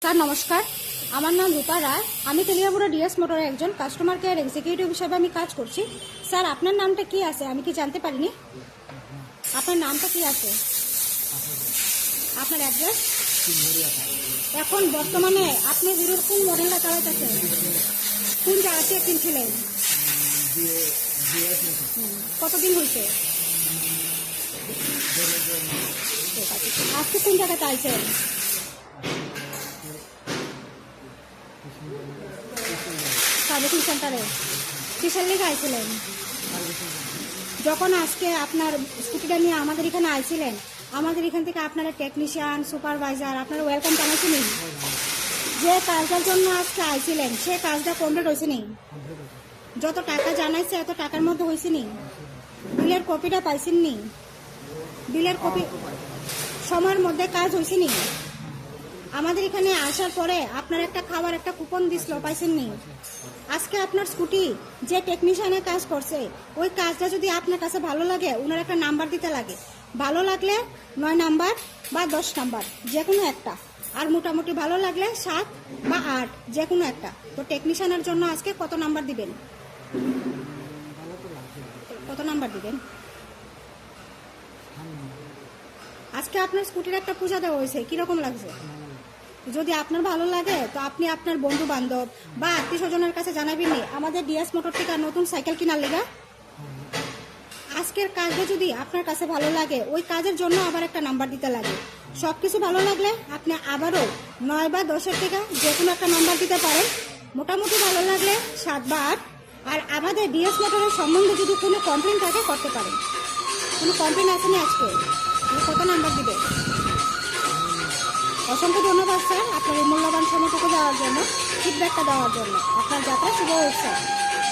Sir নমস্কার, আমার নাম রূপা রায়। আমি তেলিয়াপুরা ডিএস মোটরের একজন কাস্টমার কেয়ার এক্সিকিউটিভ হিসেবে আমি কাজ করছি। স্যার আপনার নামটা কি আছে আমি কি জানতে পারিনি? আপনার নামটা কি আছে? আপনার অ্যাড্রেস? এখন বর্তমানে আপনি হিরোর কোন মডেলটা চালাইতেছেন? কোন জায়গাতে কিনছিলেন? কতদিন হয়েছে? আজকে কোন জায়গাতে আইছেন? সার্ভিসিং সেন্টারে কিসের লেগে আইছিলেন? যখন আজকে আপনার স্কুটিটা নিয়ে আমাদের এখানে আইছিলেন, আমাদের এখান থেকে আপনারা টেকনিশিয়ান, সুপারভাইজার আপনারা ওয়েলকাম জানাইছিলেন। যে কাজটার জন্য আজকে আইছিলেন সে কাজটা কমপ্লিট হয়েছে নি? যত টাকা জানাইছে এত টাকার মধ্যে হয়েছে নি? বিলের কপিটা পাইছেন নি? বিলের কপি সময়ের মধ্যে কাজ হয়েছে নি? আমাদের এখানে আসার পরে আপনার একটা খাবার একটা কুপন দিছিল, পাইছেন নি? আজকে আপনার স্কুটি যে টেকনিশিয়ানের কাজ করছে ওই কাজটা যদি আপনার কাছে ভালো লাগে ওনার একটা নাম্বার দিতে লাগে। ভালো লাগলে 9 নাম্বার বা 10 নাম্বার যে কোনো একটা, আর মোটামুটি ভালো লাগলে 7 বা 8 যে কোনো একটা। তো টেকনিশিয়ানের জন্য আজকে কত নাম্বার দিবেন? কত নাম্বার দিবেন? আজকে আপনার স্কুটির একটা পূজা দেওয়া হয়েছে, কিরকম লাগছে? যদি আপনার ভালো লাগে তো আপনি আপনার বন্ধু বান্ধব বা আত্মীয় স্বজনের কাছে জানাবেন আমাদের ডিএস মোটর থেকে নতুন সাইকেল কেনার লেগা। আজকের কাজটা যদি আপনার কাছে ভালো লাগে ওই কাজের জন্য আবার একটা নাম্বার দিতে লাগে। সবকিছু ভালো লাগলে আপনি আবারও 9 বা 10-এর থেকে যে কোনো একটা নাম্বার দিতে পারেন। মোটামুটি ভালো লাগলে 7 বা 8। আর আমাদের ডিএস মোটরের সম্বন্ধে যদি কোনো কমপ্লেন থাকে করতে পারেন। কোনো কমপ্লেন আসেনি আজকে? কত নাম্বার দিবে? অসংখ্য ধন্যবাদ স্যার আপনার এই মূল্যবান সময়টুকু দেওয়ার জন্য, ফিডব্যাকটা দেওয়ার জন্য। আপনার যাত্রা শুভ হোক স্যার।